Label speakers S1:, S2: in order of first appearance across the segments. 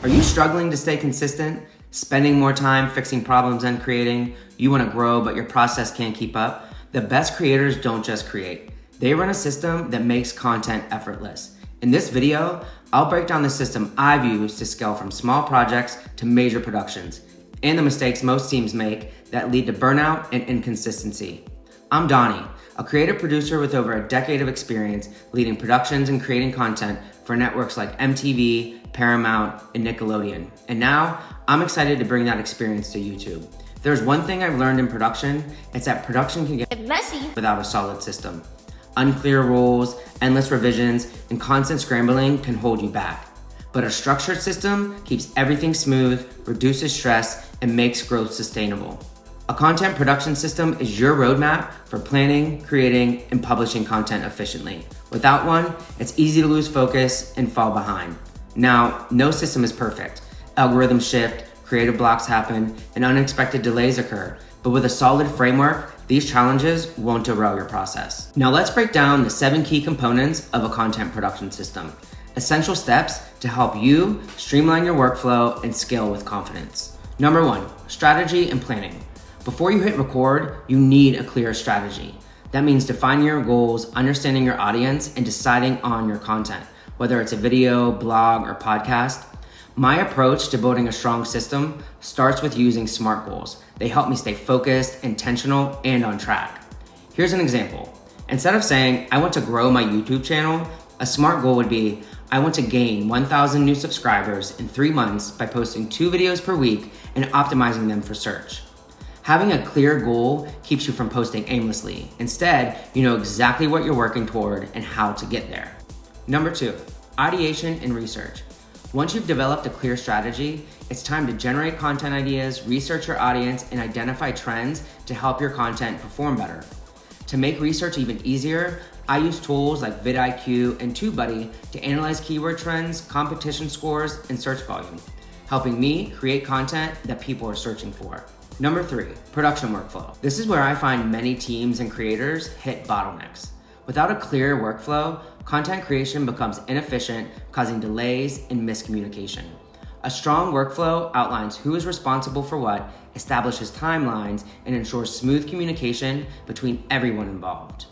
S1: Are you struggling to stay consistent? Spending more time fixing problems than creating? You want to grow, but your process can't keep up? The best creators don't just create. They run a system that makes content effortless. In this video, I'll break down the system I've used to scale from small projects to major productions, and the mistakes most teams make that lead to burnout and inconsistency. I'm Donnie, a creative producer with over a decade of experience leading productions and creating content for networks like MTV, Paramount, and Nickelodeon. And now, I'm excited to bring that experience to YouTube. If there's one thing I've learned in production, it's that production can get messy without a solid system. Unclear rules, endless revisions, and constant scrambling can hold you back. But a structured system keeps everything smooth, reduces stress, and makes growth sustainable. A content production system is your roadmap for planning, creating, and publishing content efficiently. Without one, it's easy to lose focus and fall behind. Now, no system is perfect. Algorithms shift, creative blocks happen, and unexpected delays occur. But with a solid framework, these challenges won't derail your process. Now let's break down the 7 key components of a content production system. Essential steps to help you streamline your workflow and scale with confidence. Number 1, strategy and planning. Before you hit record, you need a clear strategy. That means defining your goals, understanding your audience, and deciding on your content, whether it's a video, blog, or podcast. My approach to building a strong system starts with using SMART goals. They help me stay focused, intentional, and on track. Here's an example. Instead of saying, I want to grow my YouTube channel, a SMART goal would be, I want to gain 1,000 new subscribers in 3 months by posting 2 videos per week and optimizing them for search. Having a clear goal keeps you from posting aimlessly. Instead, you know exactly what you're working toward and how to get there. Number 2, ideation and research. Once you've developed a clear strategy, it's time to generate content ideas, research your audience, and identify trends to help your content perform better. To make research even easier, I use tools like vidIQ and TubeBuddy to analyze keyword trends, competition scores, and search volume, helping me create content that people are searching for. Number 3, production workflow. This is where I find many teams and creators hit bottlenecks. Without a clear workflow, content creation becomes inefficient, causing delays and miscommunication. A strong workflow outlines who is responsible for what, establishes timelines, and ensures smooth communication between everyone involved.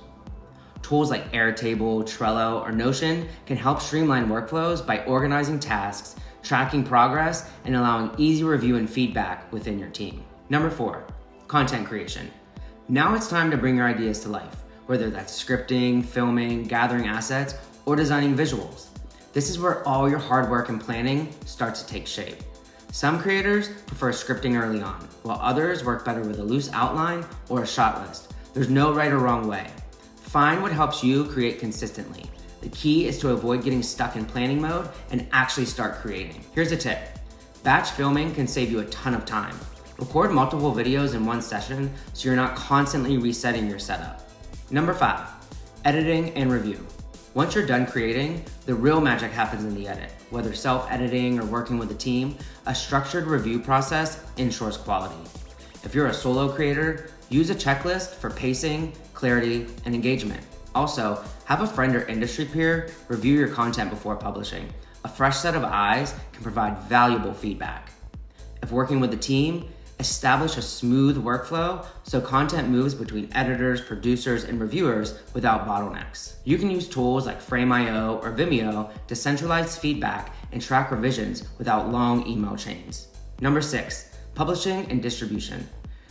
S1: Tools like Airtable, Trello, or Notion can help streamline workflows by organizing tasks, tracking progress, and allowing easy review and feedback within your team. Number 4, content creation. Now it's time to bring your ideas to life, whether that's scripting, filming, gathering assets, or designing visuals. This is where all your hard work and planning starts to take shape. Some creators prefer scripting early on, while others work better with a loose outline or a shot list. There's no right or wrong way. Find what helps you create consistently. The key is to avoid getting stuck in planning mode and actually start creating. Here's a tip. Batch filming can save you a ton of time. Record multiple videos in one session so you're not constantly resetting your setup. Number 5, editing and review. Once you're done creating, the real magic happens in the edit. Whether self-editing or working with a team, a structured review process ensures quality. If you're a solo creator, use a checklist for pacing, clarity, and engagement. Also, have a friend or industry peer review your content before publishing. A fresh set of eyes can provide valuable feedback. If working with a team, establish a smooth workflow so content moves between editors, producers, and reviewers without bottlenecks. You can use tools like Frame.io or Vimeo to centralize feedback and track revisions without long email chains. Number 6, publishing and distribution.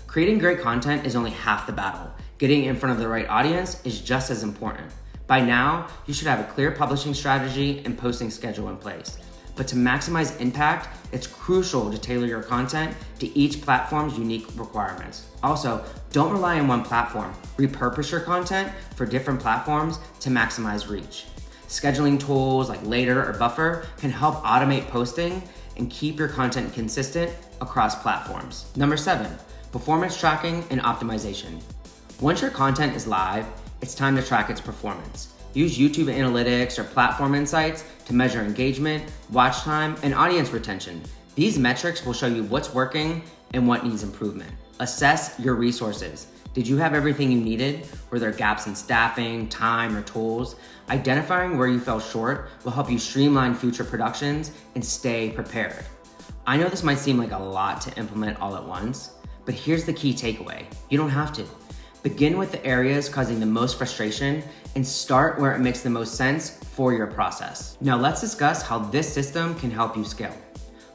S1: Creating great content is only half the battle. Getting in front of the right audience is just as important. By now, you should have a clear publishing strategy and posting schedule in place. But to maximize impact, it's crucial to tailor your content to each platform's unique requirements. Also, don't rely on one platform. Repurpose your content for different platforms to maximize reach. Scheduling tools like Later or Buffer can help automate posting and keep your content consistent across platforms. Number 7, performance tracking and optimization. Once your content is live, it's time to track its performance. Use YouTube Analytics or Platform Insights to measure engagement, watch time, and audience retention. These metrics will show you what's working and what needs improvement. Assess your resources. Did you have everything you needed? Were there gaps in staffing, time, or tools? Identifying where you fell short will help you streamline future productions and stay prepared. I know this might seem like a lot to implement all at once, but here's the key takeaway. You don't have to. Begin with the areas causing the most frustration and start where it makes the most sense for your process. Now let's discuss how this system can help you scale.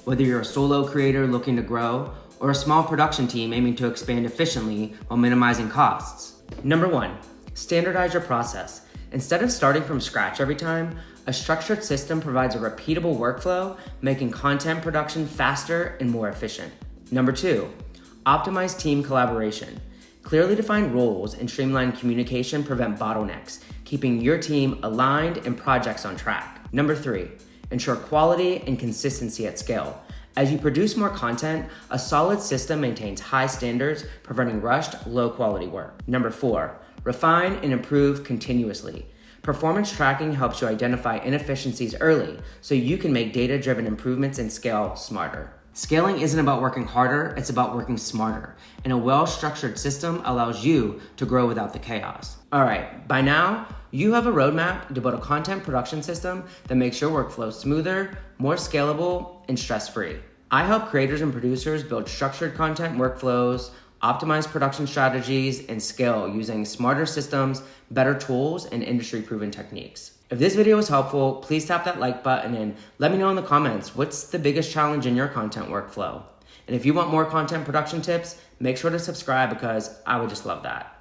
S1: Whether you're a solo creator looking to grow or a small production team aiming to expand efficiently while minimizing costs. Number 1, standardize your process. Instead of starting from scratch every time, a structured system provides a repeatable workflow, making content production faster and more efficient. Number 2, optimize team collaboration. Clearly defined roles and streamlined communication prevent bottlenecks, keeping your team aligned and projects on track. Number 3, ensure quality and consistency at scale. As you produce more content, a solid system maintains high standards, preventing rushed, low-quality work. Number 4, refine and improve continuously. Performance tracking helps you identify inefficiencies early so you can make data-driven improvements and scale smarter. Scaling isn't about working harder, it's about working smarter. And a well-structured system allows you to grow without the chaos. All right, by now, you have a roadmap to build a content production system that makes your workflow smoother, more scalable, and stress-free. I help creators and producers build structured content workflows, optimize production strategies, and scale using smarter systems, better tools, and industry-proven techniques. If this video was helpful, please tap that like button and let me know in the comments what's the biggest challenge in your content workflow. And if you want more content production tips, make sure to subscribe because I would just love that.